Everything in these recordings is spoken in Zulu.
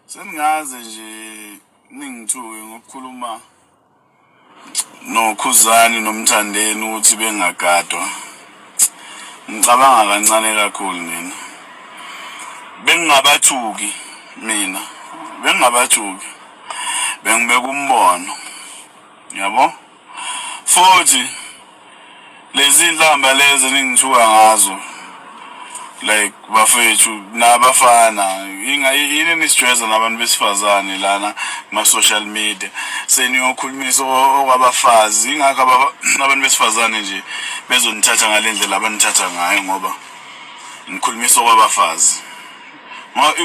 Sengaze nje ningithuke ngokukhuluma noKhuzani noMthandeni ukuthi bengagadwa. Ngicabanga kancane kakhulu mina. Bengingabathuki mina. Bengingabathuki. Bengibeka umbono. Yabo? Futhi lezi ndlamba lezi ningithuka ngazo like bafethu nabafana yini nisijweza nabantu besifazane lana kuma social media seniyokhulumisa okwabafazi ingakho abantu besifazane nje bezonithatha ngalendlela abanithatha ngayo ngoba nikhulumisa okwabafazi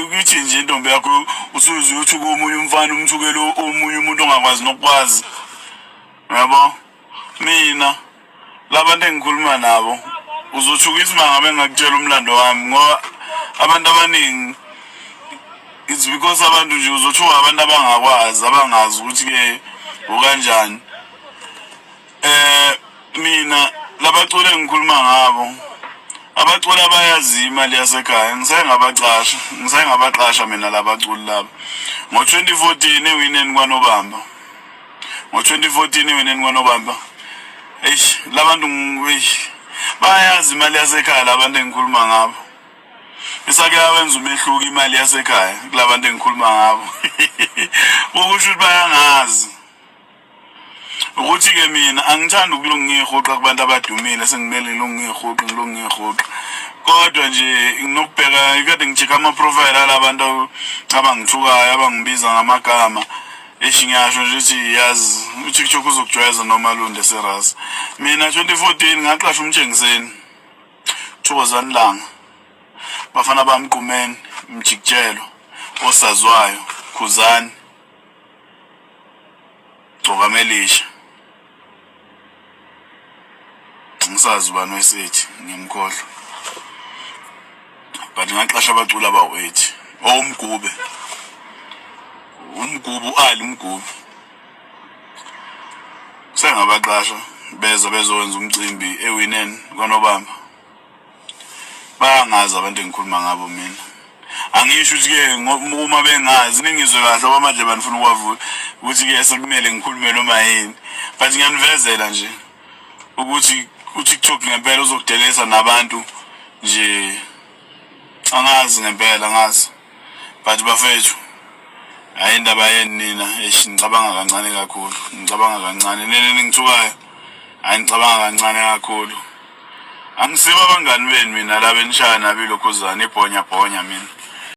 ukuthi nje intombi yakho usuze uthi komunye umfana umthukelo omunye umuntu ongakwazi nokwazi yabo mina labantu engikhuluma nabo uzothuka isimanga bengakutshela umlando wami ngoba abantu abaningi it's because abantu nje uzothuka abantu abangakwazi abangazi ukuthi ke ukanjani mina labacule engikhuluma ngabo abaculi abayazi imali yasekhaya ngisengabaqasha mina labaculi laba ngo2014 ewineni kwaNobamba ngo2014 ewineni kwaNobamba labantu bayazi imali yasekhaya labantu engikhuluma ngabo isake yawenza umehluko imali yasekhaya kulabantu engikhuluma ngabo ukusho ukuthi bayangazi ukuthi ke mina angithandi ukulungihoqa kubantu abadumile sengimele ngilungihoqa kodwa nje nginokubheka ikade ngicheka ama profile alabantu abangithukayo abangibiza ngamagama eshinyasho nje uthi yazi uTikTok uzokujwayeza noma Lunde Seras mina 2014 ngaqasha umtshengiseni Thokozani Langa bafana bamqumeni Mjikjelo osazwayo Khuzani Gcokamelisha ngisazi bani wesithi ngimkhohlwa but ngaqasha abacula abawu8 umgube ali umgube sengabaqasha bezowenza umcimbi ewineni kwaNobamba bayangazi abantu engikhuluma ngabo mina angisho ukuthi ke uma bengazi ningizwe kahle ngoba manje banifuna ukwavula ukuthi ke sekumele ngikhulume noma yini but ngiyanivezela nje ukuthi uTikTok ngempela uzokudelesa nabantu nje angazi ngempela ngazi but bafethu hayi indaba yeni nina ngicabanga kancane kakhulu nene ningithukayo hayi ngicabanga kancane kakhulu angisiba abangani beni mina la benishaya nabilo Khuzani ibhonya mina